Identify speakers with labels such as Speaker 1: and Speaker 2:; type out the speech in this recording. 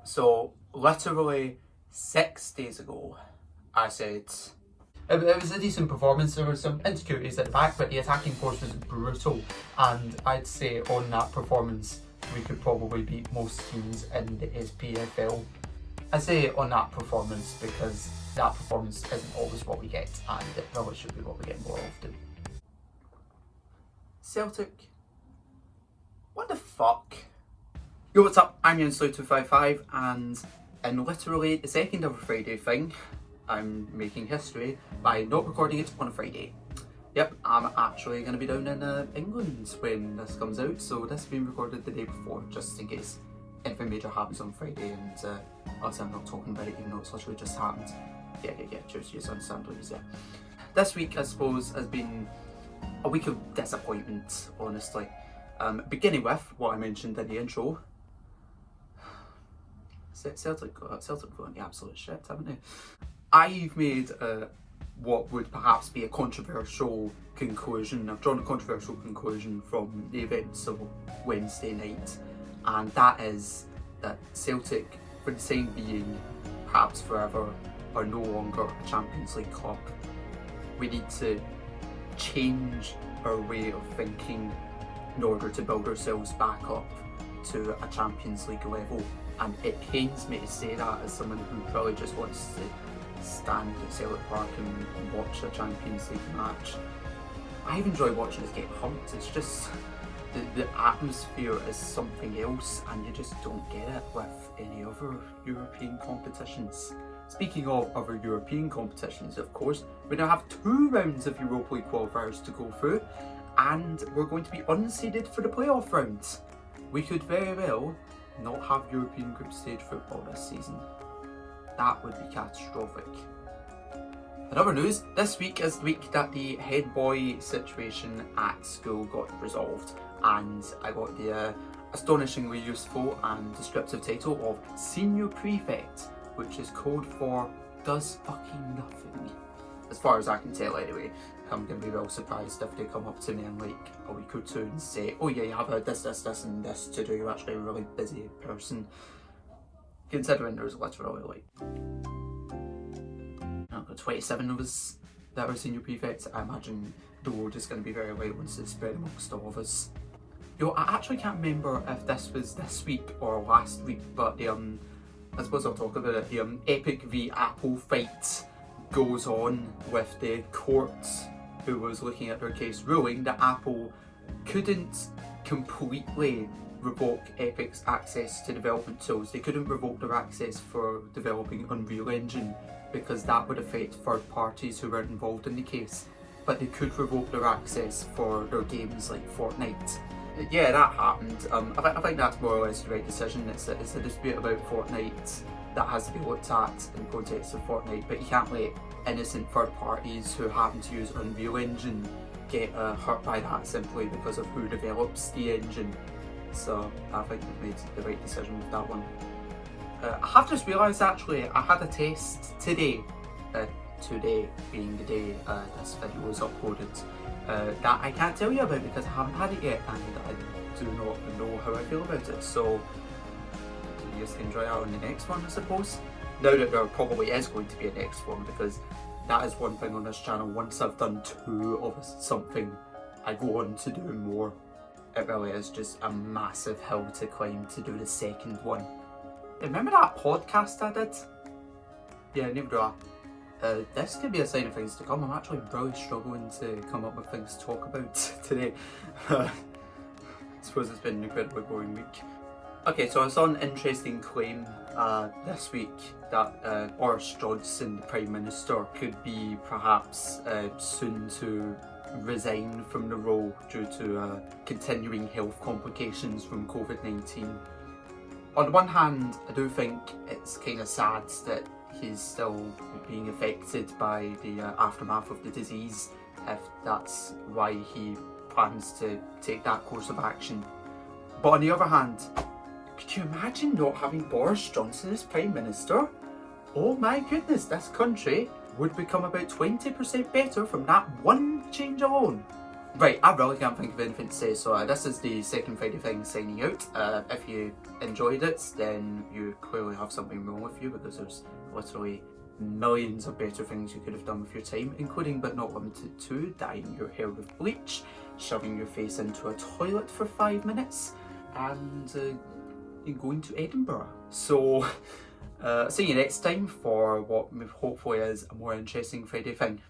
Speaker 1: So, literally 6 days ago, I said it was a decent performance. There were some insecurities at the back, but the attacking force was brutal. And I'd say on that performance, we could probably beat most teams in the SPFL. I say on that performance because that performance isn't always what we get, and it probably should be what we get more often. Celtic? What the fuck? Yo, what's up? I'm Slow255, and in literally the second ever Friday thing, I'm making history by not recording it on a Friday. Yep, I'm actually going to be down in England when this comes out, so this has been recorded the day before, just in case anything major happens on Friday, and obviously I'm not talking about it even though it's literally just happened. Yeah, cheers, understand please, yeah. This week, I suppose, has been a week of disappointment, honestly. Beginning with what I mentioned in the intro, Celtic going the absolute shit, haven't they? I've made what would perhaps be a controversial conclusion. I've drawn a controversial conclusion from the events of Wednesday night, and that is that Celtic, for the time being, perhaps forever, are no longer a Champions League club. We need to change our way of thinking in order to build ourselves back up to a Champions League level. And it pains me to say that as someone who probably just wants to stand at Celtic Park and watch a Champions League match. I've enjoyed watching us get humped. It's just the atmosphere is something else, and you just don't get it with any other European competitions. Speaking of other European competitions, of course, we now have 2 rounds of Europa League qualifiers to go through, and we're going to be unseeded for the playoff round. We could very well not have European group stage football this season. That would be catastrophic. In other news, this week is the week that the head boy situation at school got resolved, and I got the astonishingly useful and descriptive title of Senior Prefect, which is code for does fucking nothing. As far as I can tell anyway. I'm going to be well surprised if they come up to me in like a week or 2 and say, oh yeah, you have this and this to do, you're actually a really busy person. Considering there's literally like 27 of us that are senior prefects, I imagine the load is going to be very light once it's spread amongst all of us. Yo, I actually can't remember if this was this week or last week, but I suppose I'll talk about it. The Epic v Apple fight goes on with the court who was looking at their case, ruling that Apple couldn't completely revoke Epic's access to development tools. They couldn't revoke their access for developing Unreal Engine because that would affect third parties who weren't involved in the case, but they could revoke their access for their games like Fortnite. Yeah, that happened. I think that's more or less the right decision. It's a dispute about Fortnite that has to be looked at in the context of Fortnite, but you can't let innocent third parties who happen to use Unreal Engine get hurt by that simply because of who develops the engine. So I think we've made the right decision with that one. I have just realised actually I had a test today, today being the day this video was uploaded, that I can't tell you about because I haven't had it yet and I do not know how I feel about it, so you just enjoy that on the next one, I suppose. Now that there probably is going to be a next one, because that is one thing on this channel, once I've done 2 of something, I go on to do more. It really is just a massive hill to climb to do the second one. Remember that podcast I did? Yeah, neither do I. This could be a sign of things to come. I'm actually really struggling to come up with things to talk about today. I suppose it's been an incredibly boring week. Okay, so I saw an interesting claim this week that Boris Johnson, the Prime Minister, could be perhaps soon to resign from the role due to continuing health complications from COVID-19. On the one hand, I do think it's kind of sad that he's still being affected by the aftermath of the disease, if that's why he plans to take that course of action. But on the other hand, could you imagine not having Boris Johnson as Prime Minister? Oh my goodness, this country would become about 20% better from that one change alone. Right, I really can't think of anything to say, so this is the second Friday thing signing out. If you enjoyed it, then you clearly have something wrong with you, because there's literally millions of better things you could have done with your time, including but not limited to dyeing your hair with bleach, shoving your face into a toilet for 5 minutes, and going to Edinburgh. So, see you next time for what hopefully is a more interesting Friday thing.